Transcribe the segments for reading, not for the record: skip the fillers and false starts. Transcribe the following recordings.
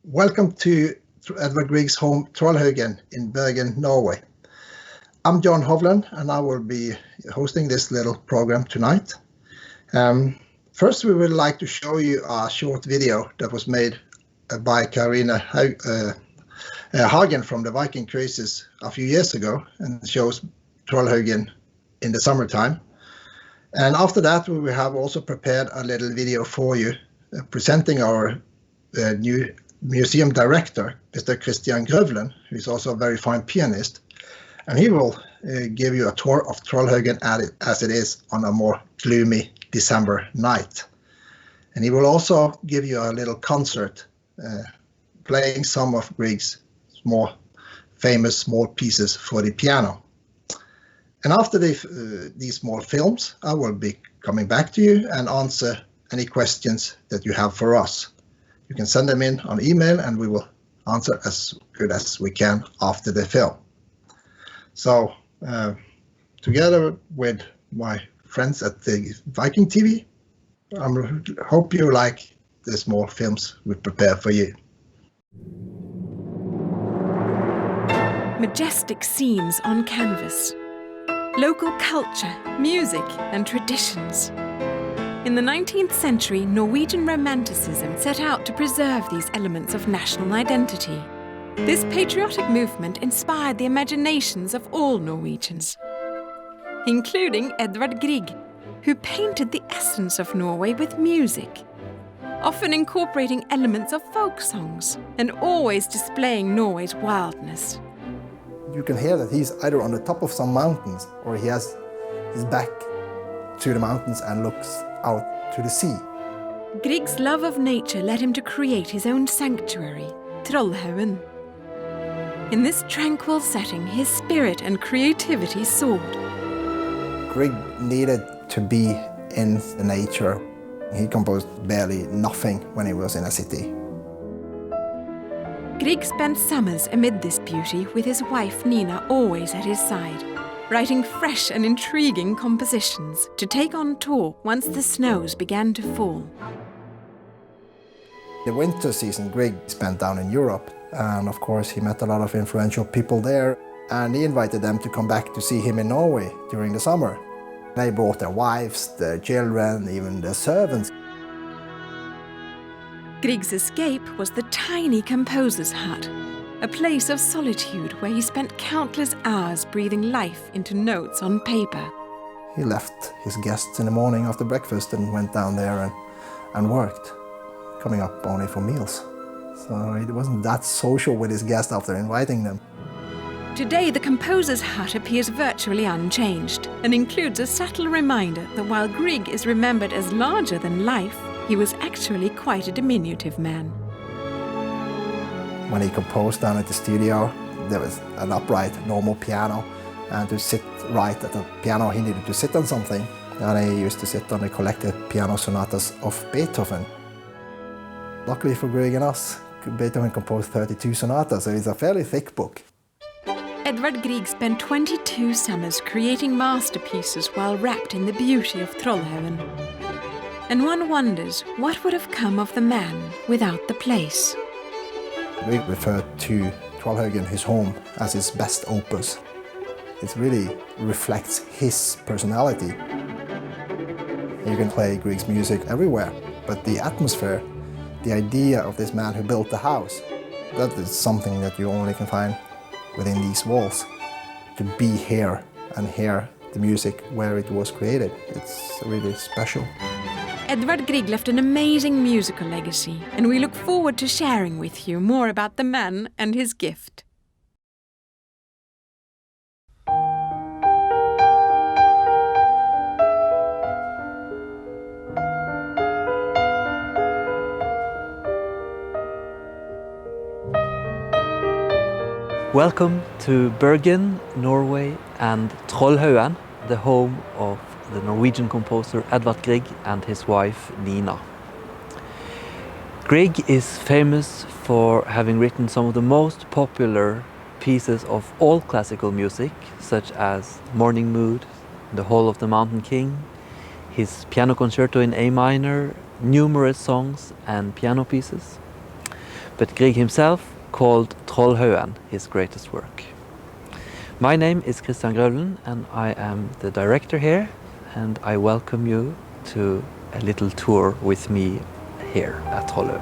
Welcome to Edvard Grieg's home Troldhaugen in Bergen, Norway. I'm John Hovland and I will be hosting this little program tonight. First, we would like to show you a short video that was made by Karina Hagen from the Viking cruises a few years ago and shows Troldhaugen in the summertime. And after that, we have also prepared a little video for you presenting our new museum director, Mr. Christian Grøvlen, who is also a very fine pianist. And he will give you a tour of Troldhaugen as it is on a more gloomy December night. And he will also give you a little concert playing some of Grieg's more famous small pieces for the piano. And after these small films, I will be coming back to you and answer any questions that you have for us. You can send them in on email and we will answer as good as we can after the film. So together with my friends at the Viking.TV, I hope you like the small films we prepare for you. Majestic scenes on canvas, local culture, music and traditions. In the 19th century, Norwegian Romanticism set out to preserve these elements of national identity. This patriotic movement inspired the imaginations of all Norwegians, including Edvard Grieg, who painted the essence of Norway with music, often incorporating elements of folk songs and always displaying Norway's wildness. You can hear that he's either on the top of some mountains or he has his back to the mountains and looks out to the sea. Grieg's love of nature led him to create his own sanctuary, Troldhaugen. In this tranquil setting, his spirit and creativity soared. Grieg needed to be in the nature. He composed barely nothing when he was in a city. Grieg spent summers amid this beauty with his wife Nina always at his side, writing fresh and intriguing compositions to take on tour once the snows began to fall. The winter season Grieg spent down in Europe, and of course he met a lot of influential people there, and he invited them to come back to see him in Norway during the summer. They brought their wives, their children, even their servants. Grieg's escape was the tiny composer's hut, a place of solitude where he spent countless hours breathing life into notes on paper. He left his guests in the morning after breakfast and went down there and worked, coming up only for meals. So he wasn't that social with his guests after inviting them. Today, the composer's hut appears virtually unchanged and includes a subtle reminder that while Grieg is remembered as larger than life, he was actually quite a diminutive man. When he composed down at the studio, there was an upright, normal piano, and to sit right at the piano he needed to sit on something, and he used to sit on the collected piano sonatas of Beethoven. Luckily for Grieg and us, Beethoven composed 32 sonatas, so it's a fairly thick book. Edvard Grieg spent 22 summers creating masterpieces while wrapped in the beauty of Troldhaugen. And one wonders what would have come of the man without the place. We refer to Troldhaugen, his home, as his best opus. It really reflects his personality. You can play Grieg's music everywhere, but the atmosphere, the idea of this man who built the house, that is something that you only can find within these walls. To be here and hear the music where it was created, it's really special. Edvard Grieg left an amazing musical legacy, and we look forward to sharing with you more about the man and his gift. Welcome to Bergen, Norway, and Troldhaugen, the home of the Norwegian composer Edvard Grieg and his wife Nina. Grieg is famous for having written some of the most popular pieces of all classical music, such as Morning Mood, The Hall of the Mountain King, his piano concerto in A minor, numerous songs and piano pieces. but Grieg himself called Troldhaugen his greatest work. My name is Christian Grøvlen and I am the director here, and I welcome you to a little tour with me here at Troldhaugen.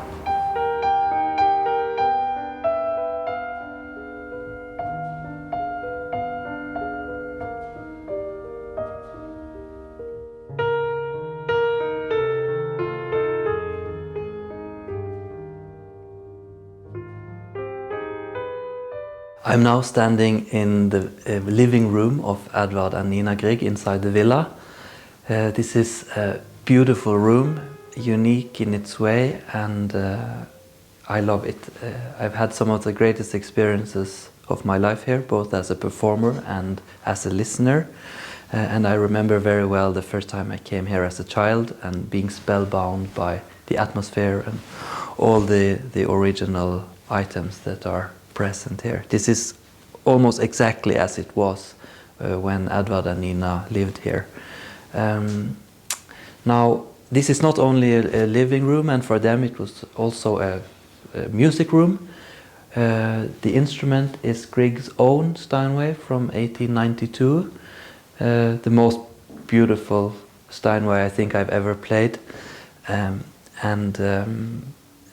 I'm now standing in the living room of Edvard and Nina Grieg inside the villa. This is a beautiful room, unique in its way, and I love it. I've had some of the greatest experiences of my life here, both as a performer and as a listener. And I remember very well the first time I came here as a child and being spellbound by the atmosphere and all the original items that are present here. This is almost exactly as it was when Edvard and Nina lived here. Now, this is not only a living room, and for them it was also a music room. The instrument is Grieg's own Steinway from 1892, the most beautiful Steinway I think I've ever played.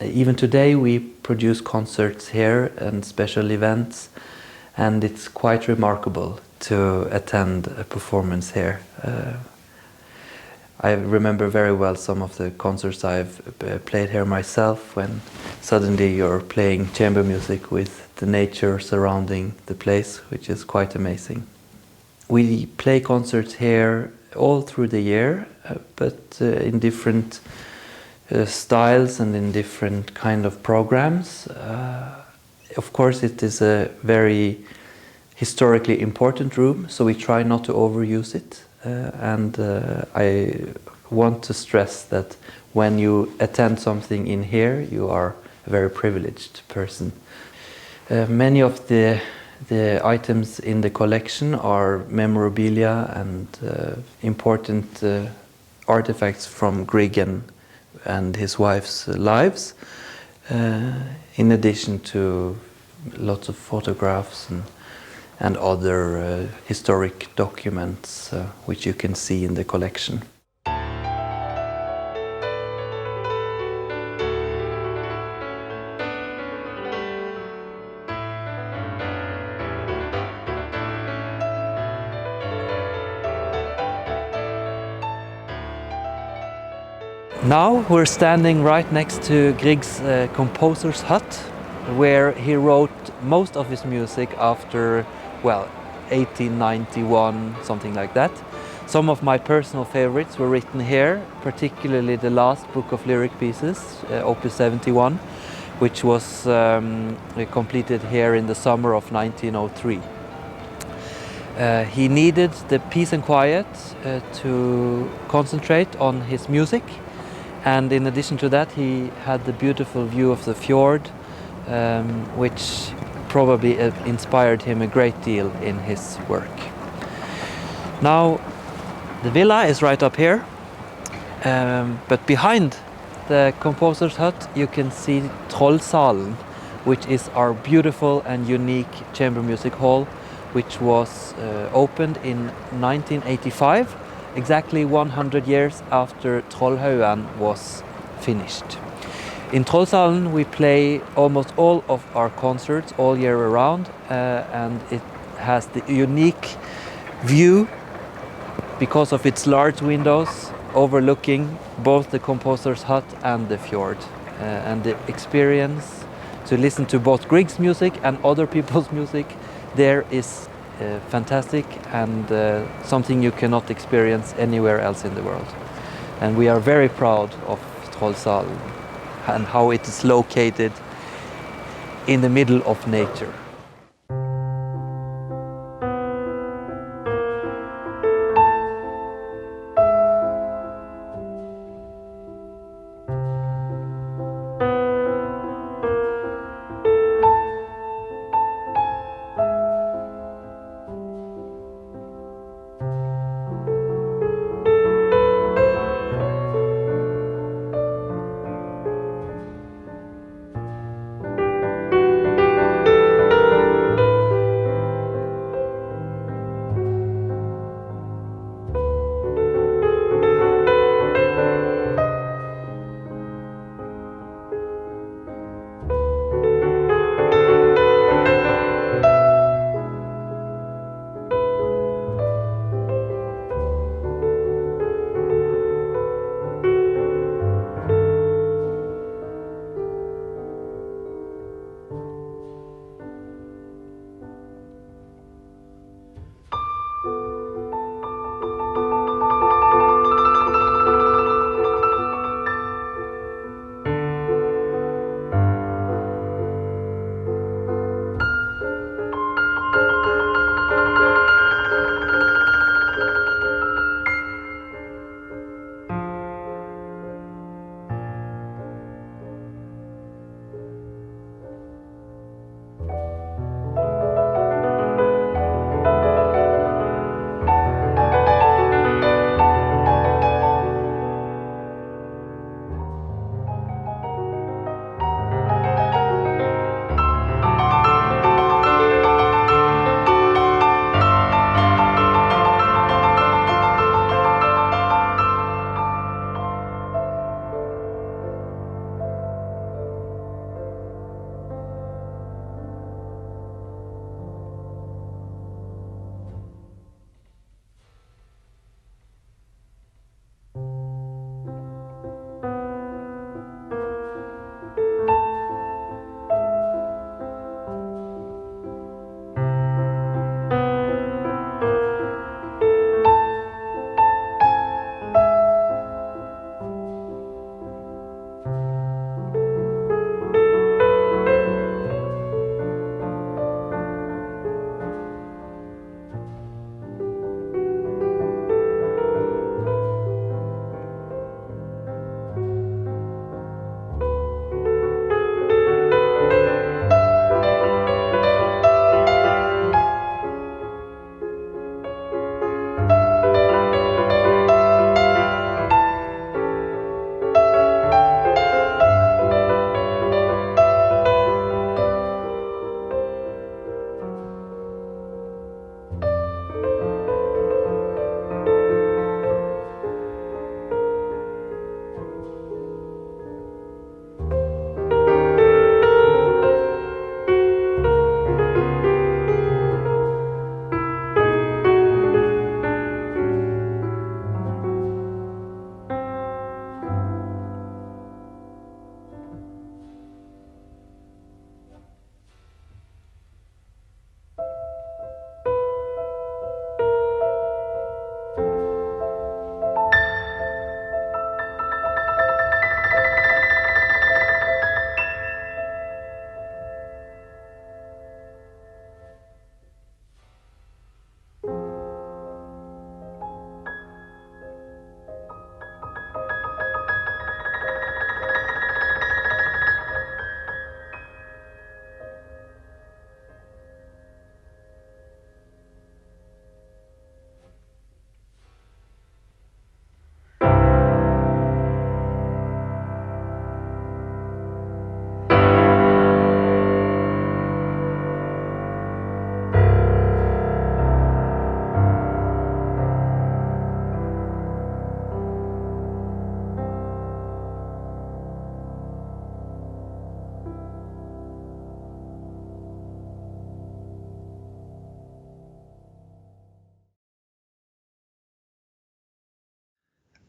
Even today we produce concerts here and special events, and it's quite remarkable to attend a performance here. I remember very well some of the concerts I've played here myself, when suddenly you're playing chamber music with the nature surrounding the place, which is quite amazing. We play concerts here all through the year, but in different styles and in different kind of programs. Of course, it is a very historically important room, so we try not to overuse it. I want to stress that when you attend something in here, you are a very privileged person. Many of the items in the collection are memorabilia and important artifacts from Grieg and his wife's lives, in addition to lots of photographs and other historic documents which you can see in the collection. Now we're standing right next to Grieg's composer's hut, where he wrote most of his music after, well, 1891, something like that. Some of my personal favorites were written here, particularly the last book of lyric pieces, Opus 71, which was completed here in the summer of 1903. He needed the peace and quiet to concentrate on his music. And in addition to that, he had the beautiful view of the fjord, which probably inspired him a great deal in his work. Now, the villa is right up here, but behind the composer's hut you can see Troldsalen, which is our beautiful and unique chamber music hall, which was opened in 1985. Exactly 100 years after Troldhaugen was finished. In Troldsalen we play almost all of our concerts all year around, and it has the unique view because of its large windows overlooking both the composer's hut and the fjord. And the experience to listen to both Grieg's music and other people's music there is fantastic, and something you cannot experience anywhere else in the world. And we are very proud of Troldsalen and how it is located in the middle of nature.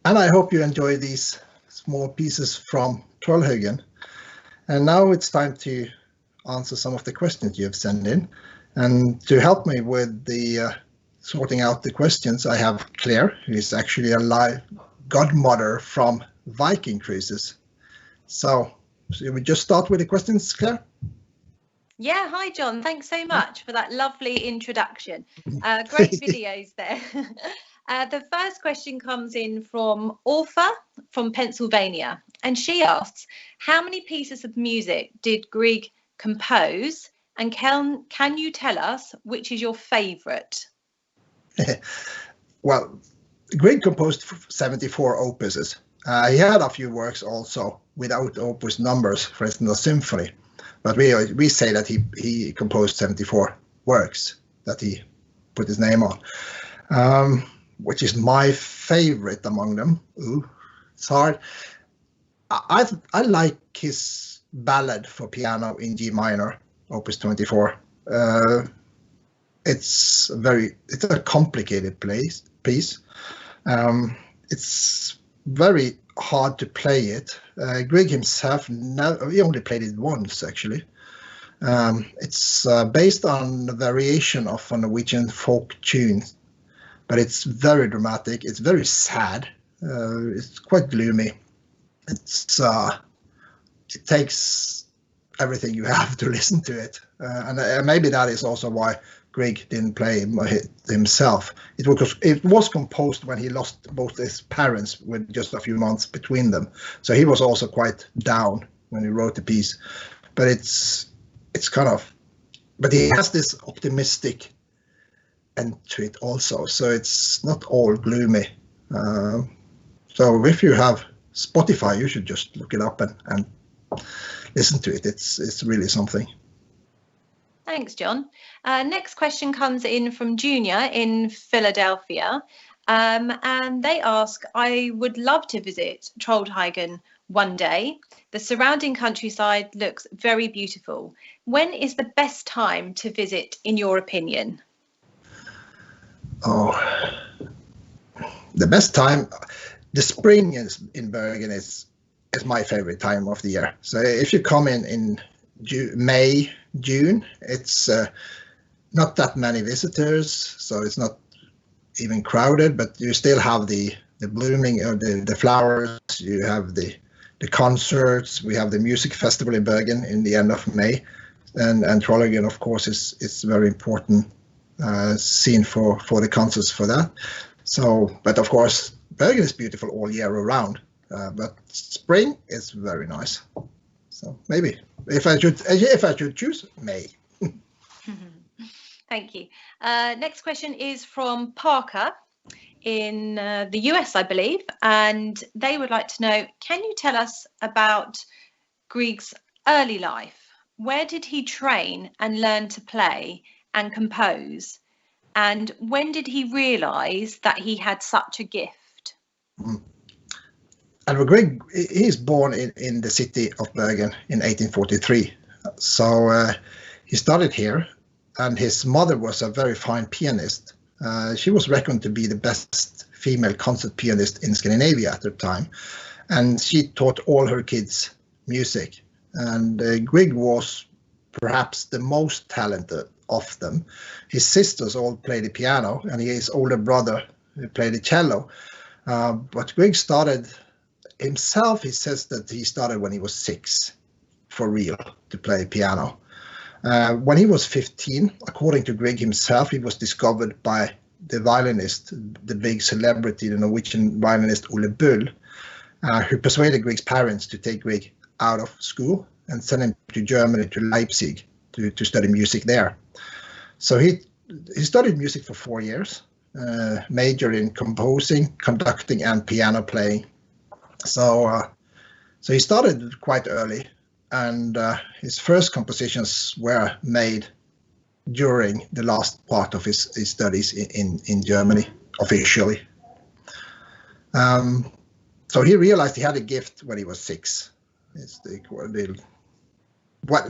And I hope you enjoy these small pieces from Troldhaugen. And now it's time to answer some of the questions you have sent in. And to help me with the sorting out the questions, I have Claire, who is actually a live godmother from Viking cruises. So we just start with the questions, Claire? Yeah, hi John, thanks so much for that lovely introduction. Great videos there. The first question comes in from Orpha from Pennsylvania, and she asks, how many pieces of music did Grieg compose, and can you tell us which is your favourite? Well, Grieg composed 74 opuses. He had a few works also without opus numbers, for instance, a symphony. But we say that he composed 74 works that he put his name on, which is my favorite among them. Ooh, it's hard. I like his ballad for piano in G minor, Opus 24. It's a complicated piece. It's very hard to play it. Grieg himself, he only played it once actually. It's based on a variation of a Norwegian folk tune, but it's very dramatic. It's very sad. It's quite gloomy. It takes everything you have to listen to it, and maybe that is also why Grieg didn't play himself. It was composed when he lost both his parents with just a few months between them, so he was also quite down when he wrote the piece. But but he has this optimistic end to it also, so it's not all gloomy. So if you have Spotify, you should just look it up and listen to it. It's really something. Thanks, John. Next question comes in from Junior in Philadelphia, and they ask, I would love to visit Troldhaugen one day. The surrounding countryside looks very beautiful. When is the best time to visit, in your opinion? Oh, the best time, the spring in Bergen is my favorite time of the year. So if you come in May, June, it's not that many visitors, so it's not even crowded, but you still have the blooming of the flowers, you have the concerts, we have the music festival in Bergen in the end of May, and Troldhaugen of course is very important scene for the concerts for that. So, but of course Bergen is beautiful all year around, but spring is very nice. So maybe if I should choose, May. Thank you. Next question is from Parker in the US, I believe, and they would like to know, can you tell us about Grieg's early life? Where did he train and learn to play and compose? And when did he realise that he had such a gift? Edvard Grieg, he's born in the city of Bergen in 1843. So he started here, and his mother was a very fine pianist. She was reckoned to be the best female concert pianist in Scandinavia at the time, and she taught all her kids music. And Grieg was perhaps the most talented of them. His sisters all played the piano, and his older brother played the cello. But Grieg started himself, he says that he started when he was 6 for real to play piano. When he was 15, according to Grieg himself, he was discovered by the violinist, the big celebrity, the Norwegian violinist Ole Bull, who persuaded Grieg's parents to take Grieg out of school and send him to Germany, to Leipzig, to study music there. So he studied music for 4 years, majored in composing, conducting, and piano playing. So he started quite early, and his first compositions were made during the last part of his studies in Germany, officially. So he realized he had a gift when he was 6.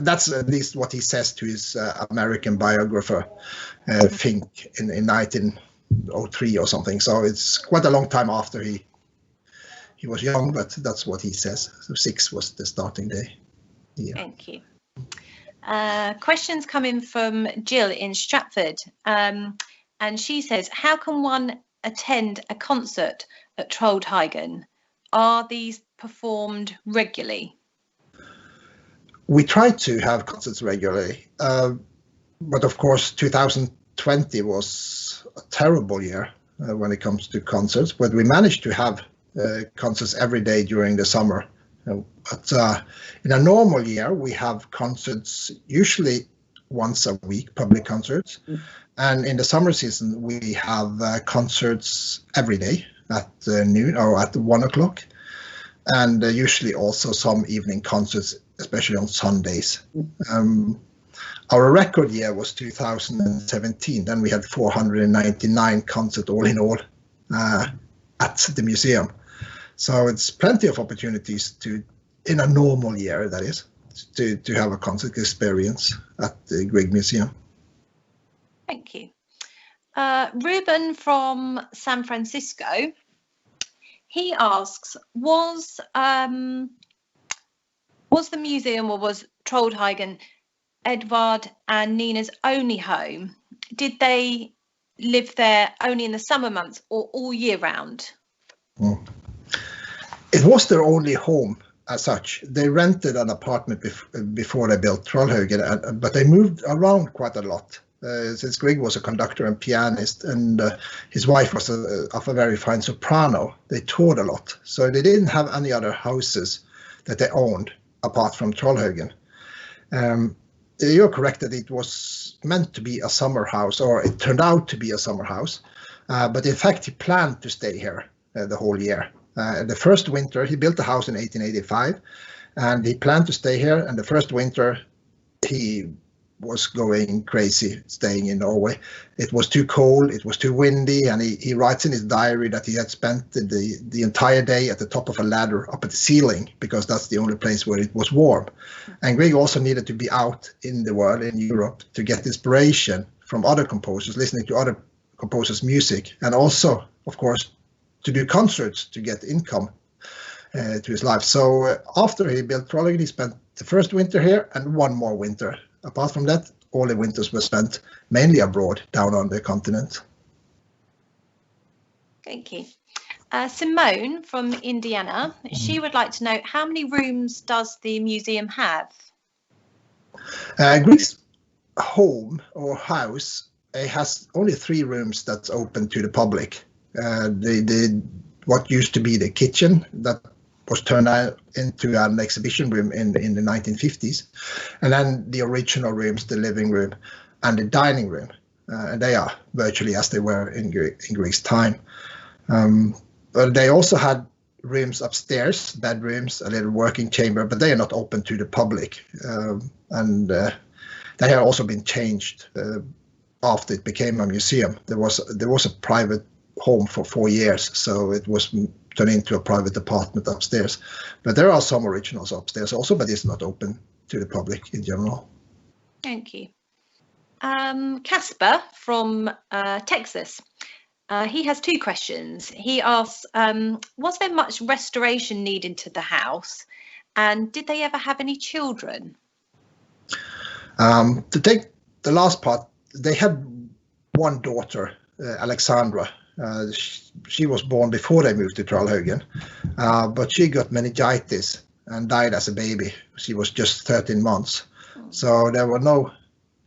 That's at least what he says to his American biographer, Fink, in 1903 or something. So it's quite a long time after he He was young, but that's what he says. So 6 was the starting day. Yeah. Thank you. Questions coming from Jill in Stratford. And she says, how can one attend a concert at Troldhaugen? Are these performed regularly? We try to have concerts regularly, but of course 2020 was a terrible year when it comes to concerts, but we managed to have concerts every day during the summer. But in a normal year, we have concerts usually once a week, public concerts. And in the summer season, we have concerts every day at noon or at 1 o'clock. And usually also some evening concerts, especially on Sundays. Our record year was 2017. Then we had 499 concerts all in all at the museum. So it's plenty of opportunities to, in a normal year, that is, to have a concert experience at the Grieg Museum. Thank you. Ruben from San Francisco, he asks, was the museum, or was Troldhaugen Edvard and Nina's only home? Did they live there only in the summer months or all year round? It was their only home as such. They rented an apartment before they built Troldhaugen, but they moved around quite a lot. Since Grieg was a conductor and pianist, and his wife was of a very fine soprano, they toured a lot. So they didn't have any other houses that they owned apart from Troldhaugen. You're correct that it was meant to be a summer house, or it turned out to be a summer house. But in fact, he planned to stay here the whole year. The first winter, he built the house in 1885, and he planned to stay here. And the first winter, he was going crazy staying in Norway. It was too cold, it was too windy, and he writes in his diary that he had spent the entire day at the top of a ladder up at the ceiling, because that's the only place where it was warm. And Grieg also needed to be out in the world, in Europe, to get inspiration from other composers, listening to other composers' music, and also, of course, to do concerts to get income to his life. So after he built Troldhaugen, he spent the first winter here and one more winter. Apart from that, all the winters were spent mainly abroad, down on the continent. Thank you. Simone from Indiana, she would like to know, how many rooms does the museum have? Grieg's home or house has only 3 rooms that's open to the public. What used to be the kitchen, that was turned into an exhibition room in the 1950s, and then the original rooms, the living room and the dining room, and they are virtually as they were in Grieg's time. But they also had rooms upstairs, bedrooms, a little working chamber, but they are not open to the public, and they have also been changed after it became a museum. There was a private home for 4 years, so it was turned into a private apartment upstairs. But there are some originals upstairs also, but it's not open to the public in general. Thank you. Casper from Texas, he has 2 questions. He asks, was there much restoration needed to the house, and did they ever have any children? To take the last part, they had one daughter, Alexandra. She was born before they moved to Troldhaugen, but she got meningitis and died as a baby. She was just 13 months. So there were no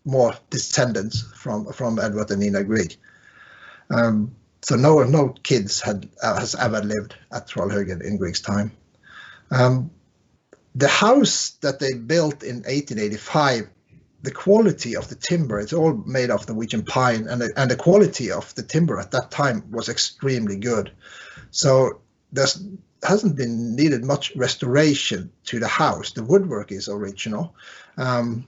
more descendants from Edvard and Nina Grieg. So no kids has ever lived at Troldhaugen in Grieg's time. The house that they built in 1885, the quality of the timber, it's all made of Norwegian pine, and the quality of the timber at that time was extremely good. So there hasn't been needed much restoration to the house. The woodwork is original. Some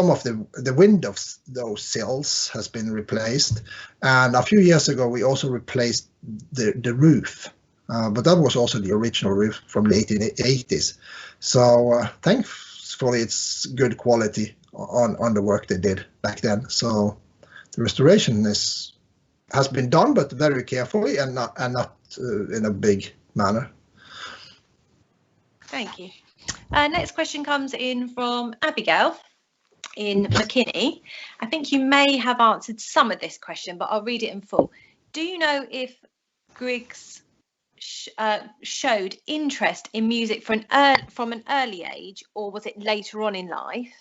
of the windows, those sills, has been replaced, and a few years ago we also replaced the roof. But that was also the original roof from the 1880s. So thankfully it's good quality on the work they did back then. So the restoration has been done, but very carefully and not in a big manner. Thank you. Next question comes in from Abigail in McKinney. I think you may have answered some of this question, but I'll read it in full. Do you know if Griggs showed interest in music from an early age, or was it later on in life?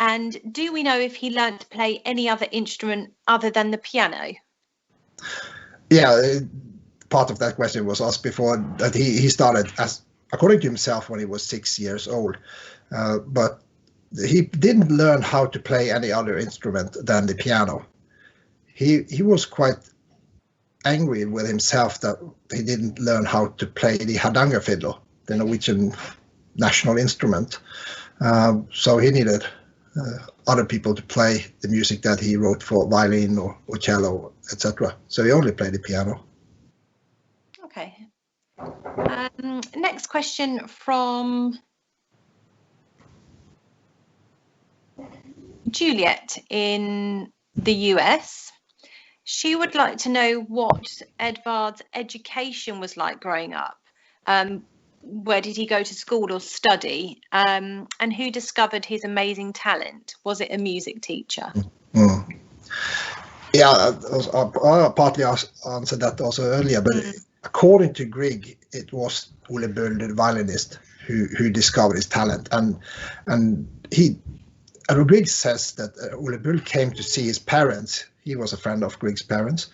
And do we know if he learned to play any other instrument other than the piano? Yeah, part of that question was asked before, that he started, as according to himself, when he was 6 years old, but he didn't learn how to play any other instrument than the piano. He was quite angry with himself that he didn't learn how to play the Hardanger fiddle, the Norwegian national instrument. So he needed other people to play the music that he wrote for violin or cello, etc. So he only played the piano. Okay. Next question from Juliet in the US. She would like to know what Edvard's education was like growing up. Where did he go to school or study? And who discovered his amazing talent? Was it a music teacher? Yeah, I partly answered that also earlier, but according to Grieg, it was Ole Bull, the violinist, who discovered his talent. And Grieg says that Ole Bull came to see his parents. He was a friend of Grieg's parents.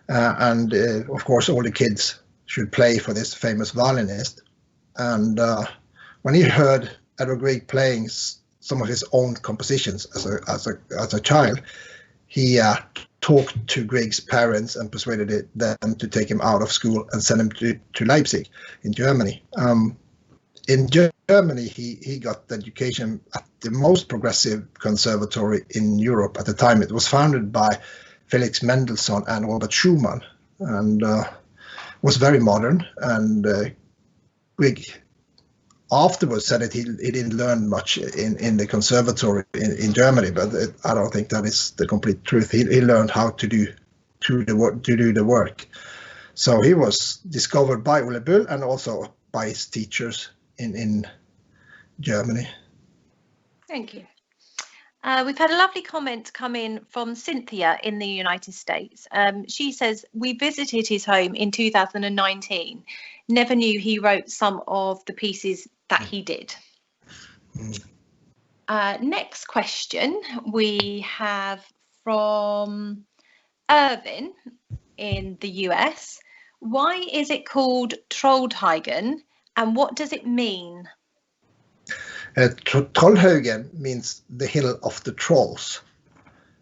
And of course, all the kids should play for this famous violinist. And when he heard Edvard Grieg playing some of his own compositions as a child, he talked to Grieg's parents and persuaded them to take him out of school and send him to Leipzig in Germany. In Germany, he got education at the most progressive conservatory in Europe at the time. It was founded by Felix Mendelssohn and Robert Schumann, and was very modern. And Grieg afterwards said that he didn't learn much in the conservatory in Germany, but I don't think that is the complete truth. He learned how to do the work. So he was discovered by Ole Bull and also by his teachers in Germany. Thank you. We've had a lovely comment come in from Cynthia in the United States. She says, we visited his home in 2019. Never knew he wrote some of the pieces that he did. Next question we have from Irvin in the US. Why is it called Troldhaugen and what does it mean? Troldhaugen means the hill of the trolls.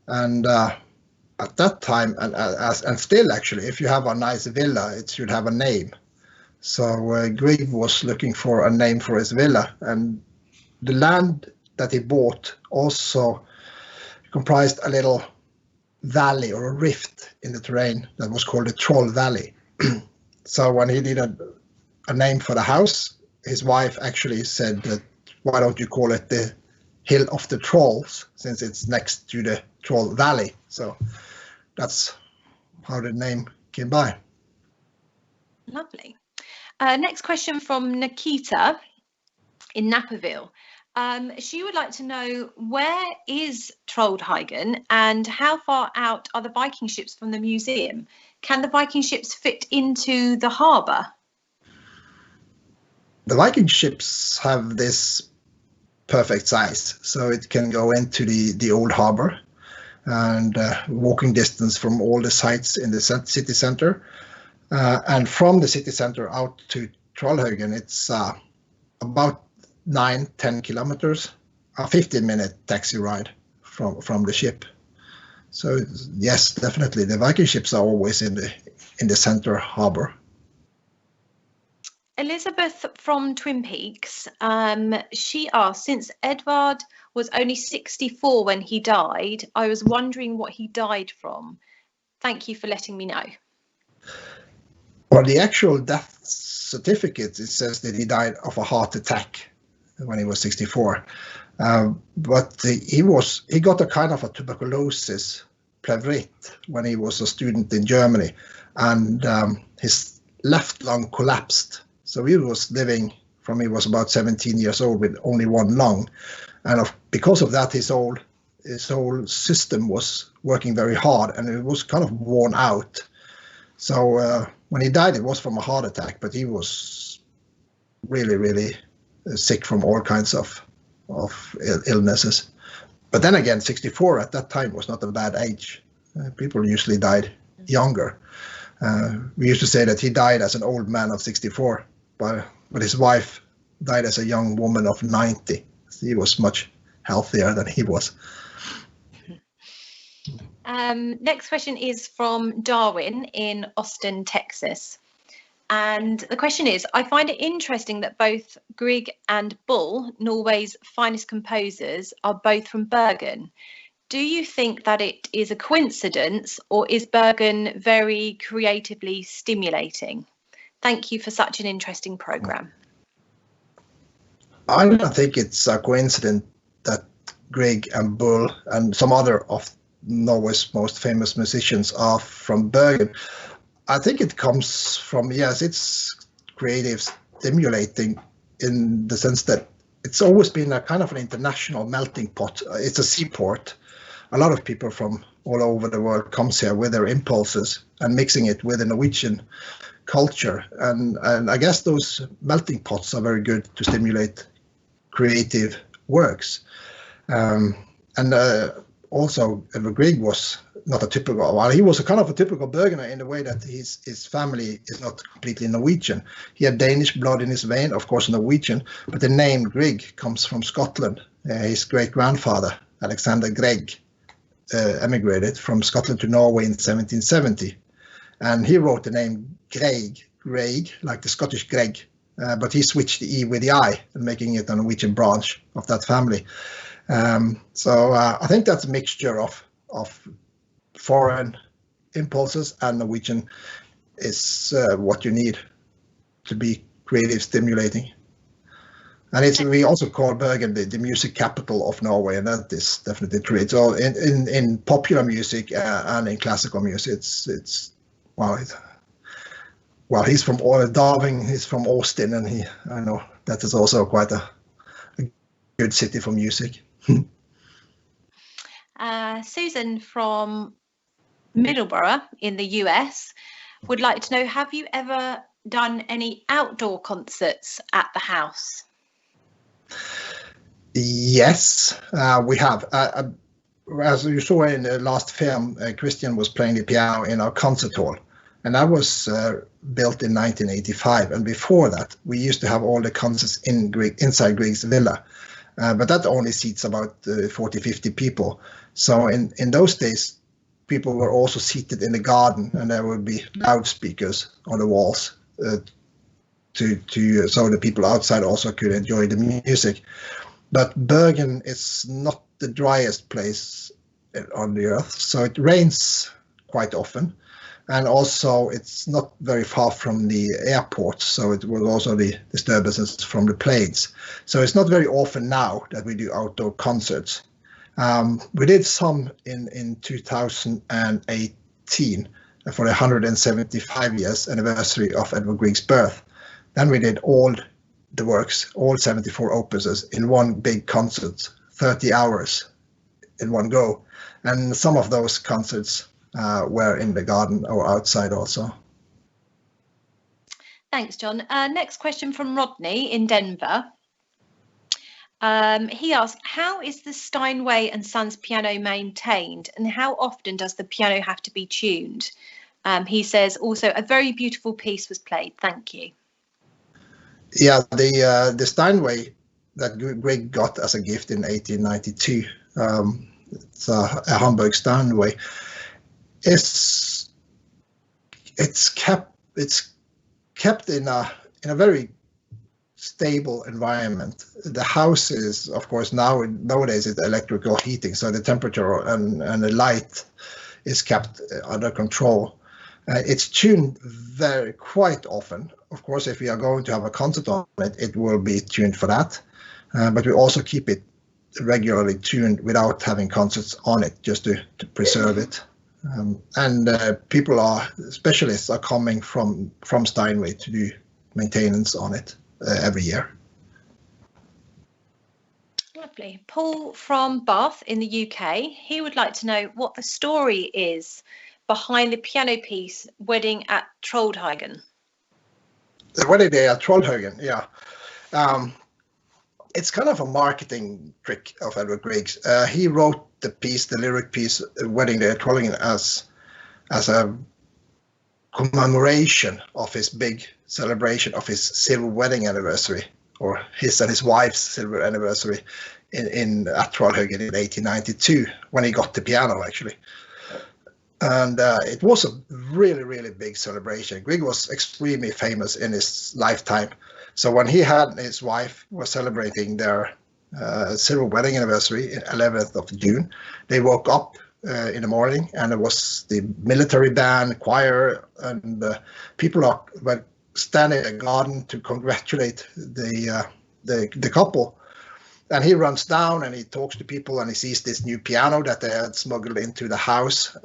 And at that time, and still actually, if you have a nice villa, it should have a name. So Grieg was looking for a name for his villa, and the land that he bought also comprised a little valley or a rift in the terrain that was called the Troll Valley. So when he needed a name for the house, his wife actually said that, why don't you call it the Hill of the Trolls, since it's next to the Troll Valley. So that's how the name came by. Lovely. Next question from Nikita in Naperville. She would like to know, where is Troldhaugen and how far out are the Viking ships from the museum? Can the Viking ships fit into the harbour? The Viking ships have this perfect size, so it can go into the old harbour and walking distance from all the sites in the city centre. And from the city centre out to Troldhaugen, it's about 9-10 kilometers, a 15-minute taxi ride from the ship. So yes, definitely the Viking ships are always in the centre harbour. Elizabeth from Twin Peaks, she asked, since Edvard was only 64 when he died, I was wondering what he died from. Thank you for letting me know. Well, the actual death certificate, it says that he died of a heart attack when he was 64. But he got a kind of a tuberculosis pleurit when he was a student in Germany, and his left lung collapsed. So he was living from he was about 17 years old with only one lung, and because of that, his whole system was working very hard, and it was kind of worn out. So when he died, it was from a heart attack, but he was really, really sick from all kinds of illnesses. But then again, 64 at that time was not a bad age. People usually died younger. We used to say that he died as an old man of 64, but his wife died as a young woman of 90. He was much healthier than he was. Next question is from Darwin in Austin, Texas. And the question is, I find it interesting that both Grieg and Bull, Norway's finest composers, are both from Bergen. Do you think that it is a coincidence, or is Bergen very creatively stimulating? Thank you for such an interesting program. I don't think it's a coincidence that Grieg and Bull and some other of Norway's most famous musicians are from Bergen. I think it comes from, yes, it's creative, stimulating in the sense that it's always been a kind of an international melting pot. It's a seaport. A lot of people from all over the world comes here with their impulses and mixing it with the Norwegian culture. And I guess those melting pots are very good to stimulate creative works. Also, Edvard Grieg was not a typical, well, he was a kind of a typical Bergener in the way that his family is not completely Norwegian. He had Danish blood in his vein, of course Norwegian, but the name Grieg comes from Scotland. His great-grandfather, Alexander Grieg, emigrated from Scotland to Norway in 1770. And he wrote the name Grieg, like the Scottish Greg, but he switched the E with the I and making it a Norwegian branch of that family. So I think that's a mixture of foreign impulses, and Norwegian is what you need to be creative, stimulating. And we also call Bergen the music capital of Norway, and that is definitely true. So in popular music and in classical music, he's from Darwin, he's from Austin, and I know that is also quite a good city for music. Susan from Middleborough in the US would like to know, have you ever done any outdoor concerts at the house? Yes, we have. As you saw in the last film, Christian was playing the piano in our concert hall, and that was built in 1985. And before that, we used to have all the concerts inside Grieg's villa. But that only seats about 40, 50 people. So in those days, people were also seated in the garden, and there would be loudspeakers on the walls so the people outside also could enjoy the music. But Bergen is not the driest place on the earth, so it rains quite often. And also it's not very far from the airport, so it was also the disturbances from the planes. So it's not very often now that we do outdoor concerts. We did some in 2018 for the 175 years anniversary of Edvard Grieg's birth. Then we did all the works, all 74 opuses in one big concert, 30 hours in one go. And some of those concerts were in the garden or outside also. Thanks, John. Next question from Rodney in Denver. He asked, how is the Steinway and Sons piano maintained, and how often does the piano have to be tuned? He says also, a very beautiful piece was played. Thank you. Yeah, the Steinway that Grieg got as a gift in 1892, it's a Hamburg Steinway. It's kept in a very stable environment. The house is, of course, nowadays it's electrical heating, so the temperature and the light is kept under control. It's tuned quite often. Of course, if we are going to have a concert on it, it will be tuned for that. But we also keep it regularly tuned without having concerts on it, just to preserve it. Specialists are coming from Steinway to do maintenance on it every year. Lovely. Paul from Bath in the UK, he would like to know what the story is behind the piano piece Wedding at Troldhaugen. The Wedding Day at Troldhaugen, yeah. It's kind of a marketing trick of Edvard Grieg's. He wrote the piece, the lyric piece, Wedding Day at Troldhaugen, as a commemoration of his big celebration of his silver wedding anniversary, or his and his wife's silver anniversary at Troldhaugen in 1892, when he got the piano, actually. And it was a really, really big celebration. Grieg was extremely famous in his lifetime. So when he and his wife were celebrating their silver wedding anniversary, 11th of June, they woke up in the morning, and it was the military band, choir, and people were standing in the garden to congratulate the couple. And he runs down and he talks to people, and he sees this new piano that they had smuggled into the house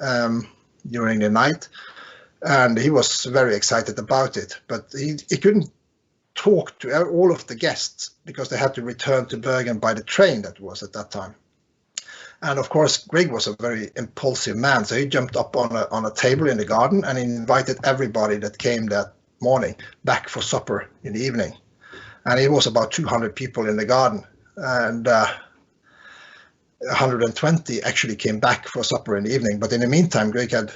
during the night. And he was very excited about it, but he couldn't talk to all of the guests because they had to return to Bergen by the train that was at that time. And of course, Grieg was a very impulsive man, so he jumped up on a table in the garden and he invited everybody that came that morning back for supper in the evening. And it was about 200 people in the garden, and 120 actually came back for supper in the evening. But in the meantime, Grieg had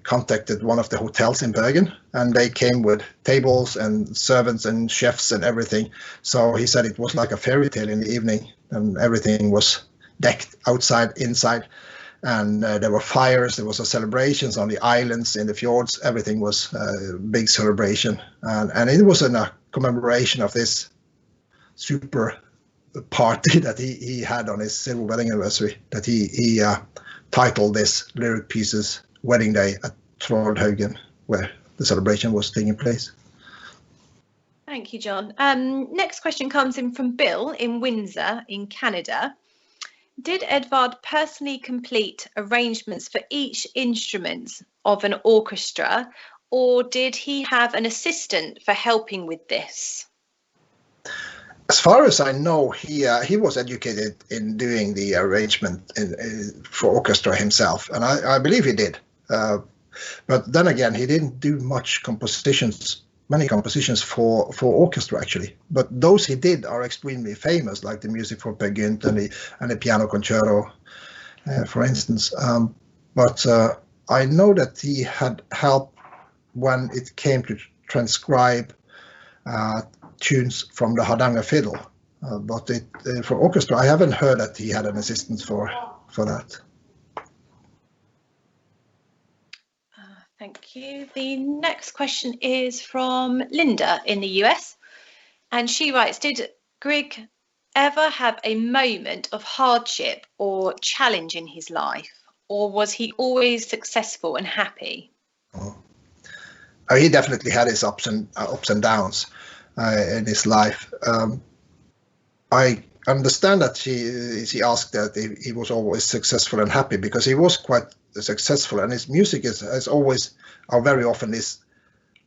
contacted one of the hotels in Bergen, and they came with tables and servants and chefs and everything. So he said it was like a fairy tale in the evening, and everything was decked outside, inside, and there were fires, there was a celebrations on the islands, in the fjords, everything was a big celebration. And it was a commemoration of this super party that he had on his silver wedding anniversary, that he titled this lyric pieces Wedding Day at Troldhaugen, where the celebration was taking place. Thank you, John. Next question comes in from Bill in Windsor in Canada. Did Edvard personally complete arrangements for each instrument of an orchestra, or did he have an assistant for helping with this? As far as I know, he was educated in doing the arrangement for orchestra himself, and I believe he did. But then again, he didn't do many compositions for orchestra actually. But those he did are extremely famous, like the music for Bergen and the piano concerto, for instance. But I know that he had help when it came to transcribe tunes from the Hardanger fiddle, but for orchestra, I haven't heard that he had an assistant for that. Thank you. The next question is from Linda in the US, and she writes, did Grieg ever have a moment of hardship or challenge in his life, or was he always successful and happy? Oh, he definitely had his ups and downs in his life. I understand that she asked that he was always successful and happy, because he was quite successful, and his music is always, or very often, this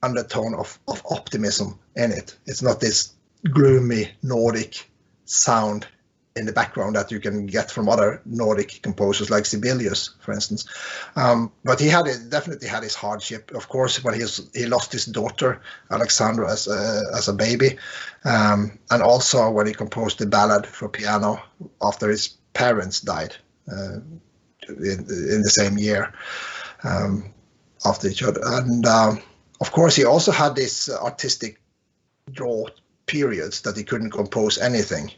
undertone of optimism in it. It's not this gloomy Nordic sound in the background that you can get from other Nordic composers like Sibelius, for instance. But he definitely had his hardship, of course, when he lost his daughter Alexandra as a baby, and also when he composed the ballad for piano after his parents died in the same year after each other. And of course, he also had this artistic drought periods that he couldn't compose anything.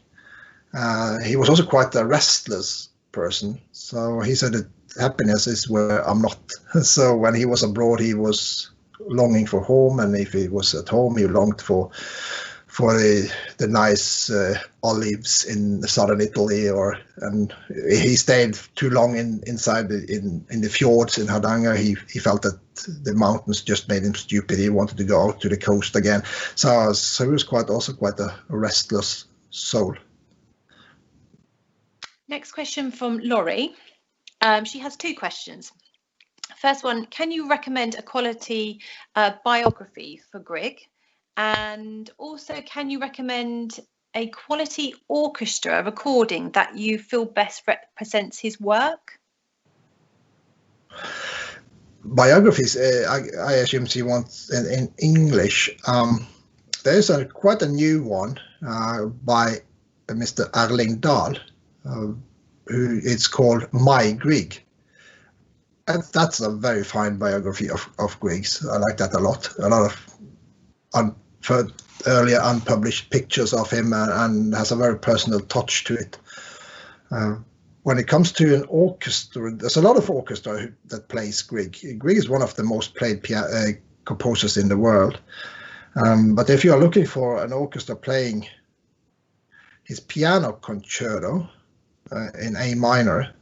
He was also quite a restless person, so he said that happiness is where I'm not. So when he was abroad, he was longing for home, and if he was at home, he longed for the nice olives in southern Italy, and he stayed too long inside in the fjords in Hardanger. He felt that the mountains just made him stupid. He wanted to go out to the coast again. So he was quite a restless soul. Next question from Laurie. She has two questions. First one, can you recommend a quality biography for Grieg? And also, can you recommend a quality orchestra recording that you feel best represents his work? Biographies, I assume she wants in English. There's quite a new one by Mr. Erling Dahl, who it's called My Grieg. And that's a very fine biography of Grieg's. I like that a lot. A lot of earlier unpublished pictures of him, and has a very personal touch to it. When it comes to an orchestra, there's a lot of orchestra that plays Grieg. Grieg is one of the most played composers in the world. But if you are looking for an orchestra playing his piano concerto in A minor,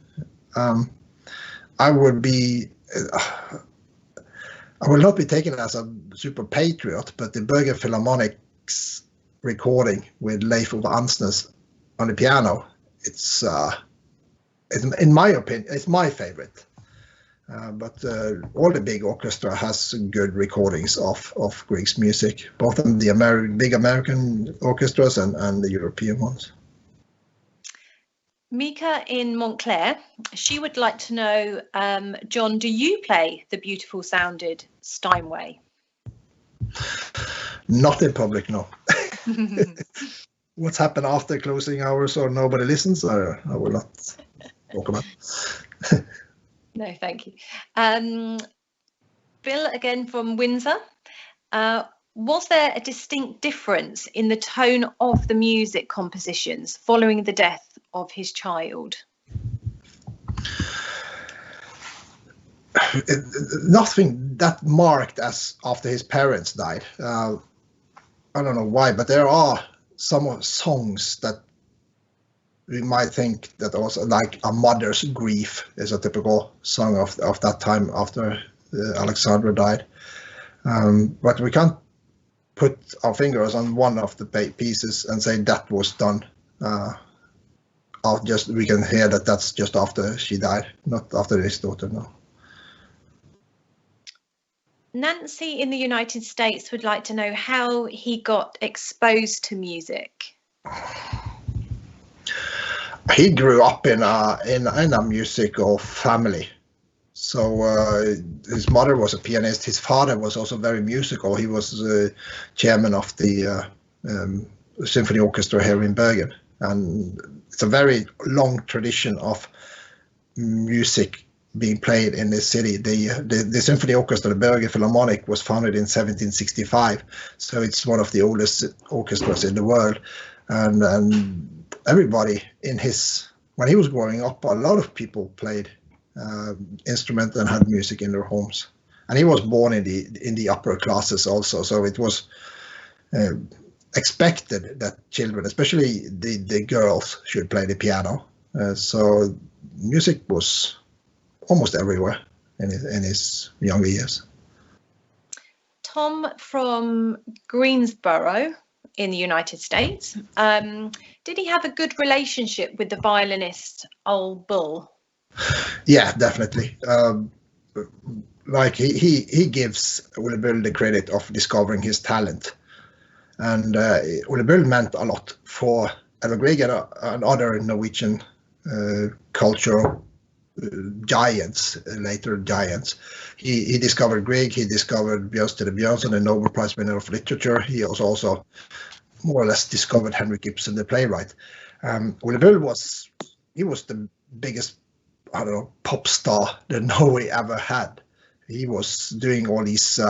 I will not be taken as a super patriot, but the Bergen Philharmonic's recording with Leif Ove Ansnes on the piano, it's in my opinion, it's my favorite. But all the big orchestra has good recordings of Grieg's music, both in the big American orchestras and the European ones. Mika in Montclair, she would like to know, John, do you play the beautiful sounded Steinway? Not in public, no. What's happened after closing hours or nobody listens, I will not talk about. No, thank you. Bill again from Windsor. Was there a distinct difference in the tone of the music compositions following the death of his child? Nothing that marked as after his parents died. I don't know why, but there are some songs that we might think that also, like A Mother's Grief is a typical song of that time after Alexandra died. But we can't put our fingers on one of the pieces and say that was done. We can hear that that's just after she died, not after his daughter, no. Nancy in the United States would like to know how he got exposed to music. He grew up in a musical family. So his mother was a pianist. His father was also very musical. He was chairman of the symphony orchestra here in Bergen. And it's a very long tradition of music being played in this city. The symphony orchestra, the Bergen Philharmonic, was founded in 1765. So it's one of the oldest orchestras in the world. And everybody when he was growing up, a lot of people played instrument and had music in their homes. And he was born in the upper classes also, so it was expected that children, especially the girls, should play the piano. So music was almost everywhere in his younger years. Tom from Greensboro in the United States. Did he have a good relationship with the violinist Ole Bull? Yeah, definitely. Like he gives Ole Bull the credit of discovering his talent, and Ole Bull meant a lot for Edvard Grieg and other Norwegian cultural giants, later giants. He discovered Grieg. He discovered Bjørnstjerne Bjørnson, the Nobel Prize winner of literature. He also more or less discovered Henrik Ibsen, the playwright. Ole Bull was the biggest, I don't know, pop star that Norway ever had. He was doing all these,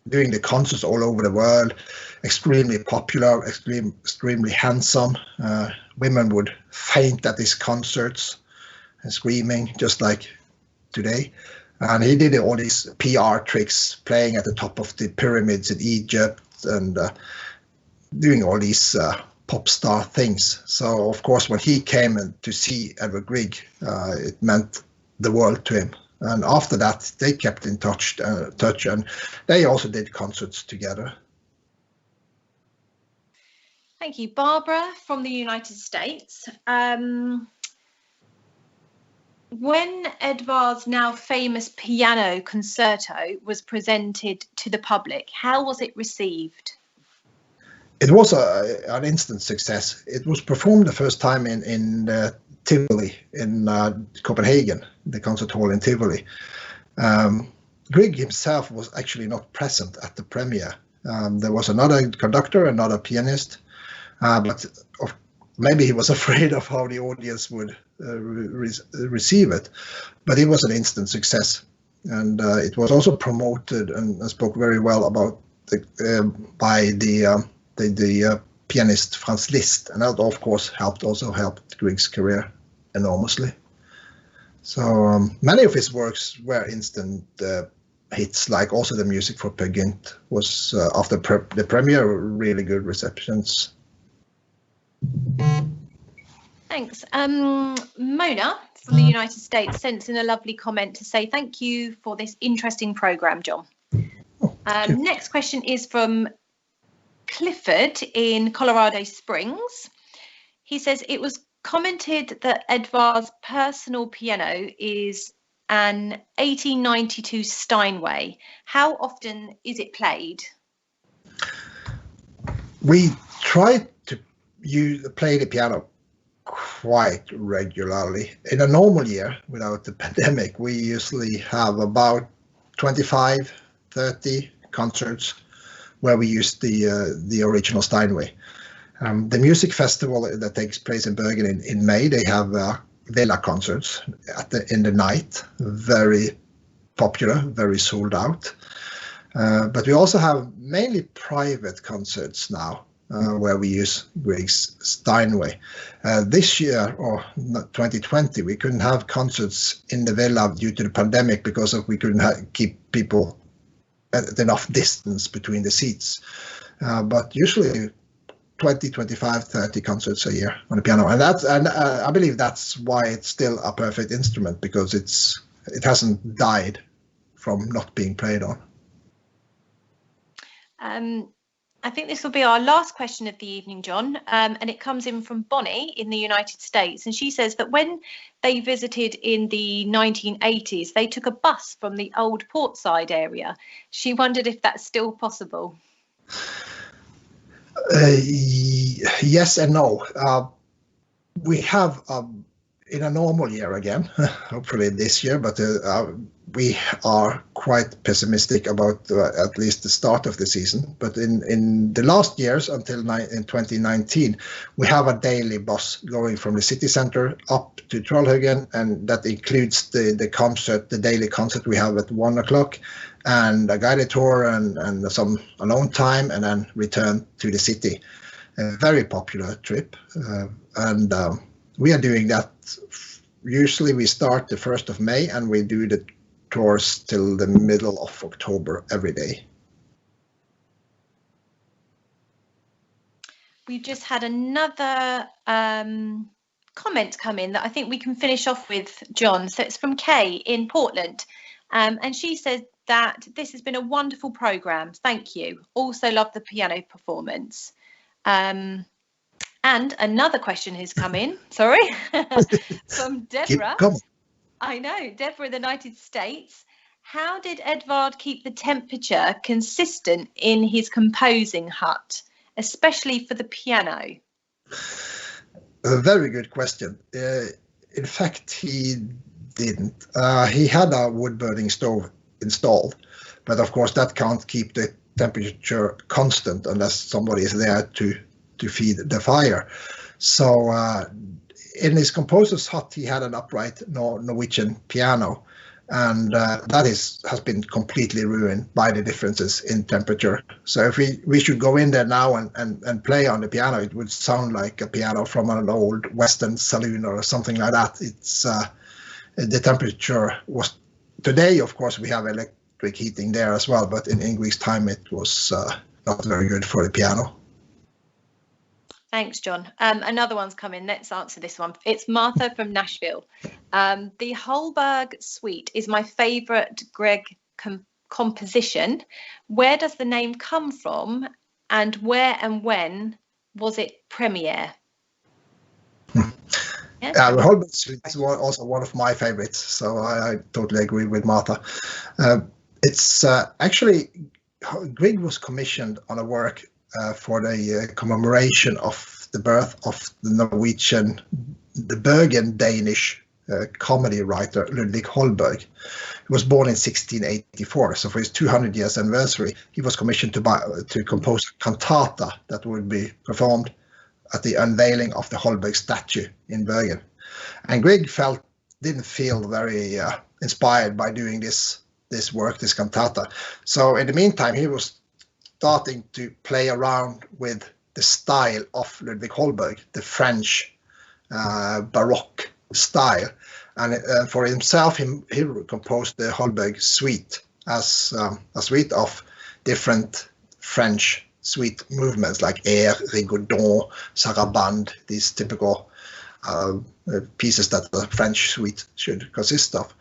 doing the concerts all over the world, extremely popular, extremely handsome. Women would faint at his concerts and screaming, just like today. And he did all these PR tricks, playing at the top of the pyramids in Egypt and doing all these pop star things. So of course, when he came to see Edvard Grieg, it meant the world to him. And after that, they kept in touch, and they also did concerts together. Thank you. Barbara from the United States. When Edvard's now famous piano concerto was presented to the public, how was it received? it was an instant success. It was performed the first time in Tivoli in Copenhagen, the concert hall in Tivoli. Grieg himself was actually not present at the premiere. There was another conductor, another pianist, but maybe he was afraid of how the audience would receive it. But it was an instant success, and it was also promoted and spoke very well about by the pianist Franz Liszt, and that of course helped Grieg's career enormously. So many of his works were instant hits, like also the music for Peer Gynt was after the premiere really good receptions. Thanks. Mona from the United States sent in a lovely comment to say thank you for this interesting programme, John. Next question is from Clifford in Colorado Springs. He says, it was commented that Edvard's personal piano is an 1892 Steinway. How often is it played? We try to play the piano quite regularly. In a normal year, without the pandemic, we usually have about 25, 30 concerts where we use the original Steinway. The music festival that takes place in Bergen in May, they have villa concerts in the night, very popular, very sold out. But we also have mainly private concerts now, where we use Grieg's Steinway. This year, or 2020, we couldn't have concerts in the villa due to the pandemic because we couldn't keep people at enough distance between the seats. But usually 20, 25, 30 concerts a year on the piano. And I believe that's why it's still a perfect instrument, because it hasn't died from not being played on. I think this will be our last question of the evening, John, and it comes in from Bonnie in the United States, and she says that when they visited in the 1980s, they took a bus from the old Portside area. She wondered if that's still possible. Yes and no. We have in a normal year again, hopefully this year, but we are quite pessimistic about at least the start of the season. But in the last years until in 2019, we have a daily bus going from the city center up to Troldhaugen, and that includes the concert, the daily concert we have at 1 o'clock, and a guided tour and some alone time, and then return to the city. A very popular trip, and we are doing that. Usually we start the 1st of May and we do the tours till the middle of October every day. We've just had another comment come in that I think we can finish off with, John. So it's from Kay in Portland, and she says that this has been a wonderful programme. Thank you. Also love the piano performance. And another question has come in, sorry, from Deborah. I know, Deborah in the United States. How did Edvard keep the temperature consistent in his composing hut, especially for the piano? A very good question. In fact, he didn't. He had a wood burning stove installed, but of course that can't keep the temperature constant unless somebody is there to feed the fire. So in his composer's hut, he had an upright Norwegian piano, and that has been completely ruined by the differences in temperature. So if we should go in there now and play on the piano, it would sound like a piano from an old Western saloon or something like that. It's the temperature was today. Of course, we have electric heating there as well, but in Grieg's time, it was not very good for the piano. Thanks, John. Another one's come in. Let's answer this one. It's Martha from Nashville. The Holberg Suite is my favourite Grieg composition. Where does the name come from, and where and when was it premiere? The Holberg Suite is also one of my favourites, so I totally agree with Martha. It's actually, Grieg was commissioned on a work for the commemoration of the birth of the Bergen Danish comedy writer Ludvig Holberg. He was born in 1684, so for his 200 years anniversary, he was commissioned to compose a cantata that would be performed at the unveiling of the Holberg statue in Bergen. And Grieg didn't feel very inspired by doing this work, this cantata. So in the meantime, he was starting to play around with the style of Ludvig Holberg, the French Baroque style. And for himself, he composed the Holberg suite as a suite of different French suite movements like air, rigodon, sarabande, these typical pieces that the French suite should consist of.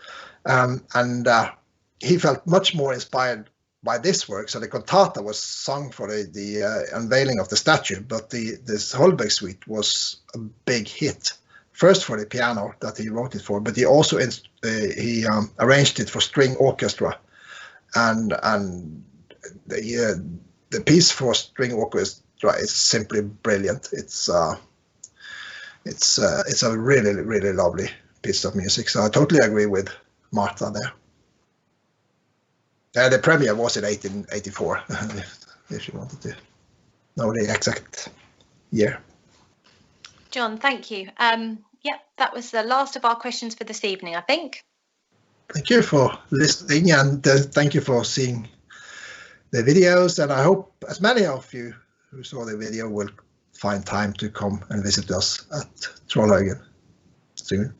He felt much more inspired by this work. So the cantata was sung for the unveiling of the statue, but this Holberg suite was a big hit. First for the piano that he wrote it for, but he also arranged it for string orchestra, and the piece for string orchestra is simply brilliant. It's a really, really lovely piece of music. So I totally agree with Martha there. The premiere was in 1884, if you wanted to know the exact year. John, thank you. Yep, that was the last of our questions for this evening, I think. Thank you for listening, and thank you for seeing the videos. And I hope as many of you who saw the video will find time to come and visit us at Troldhaugen soon.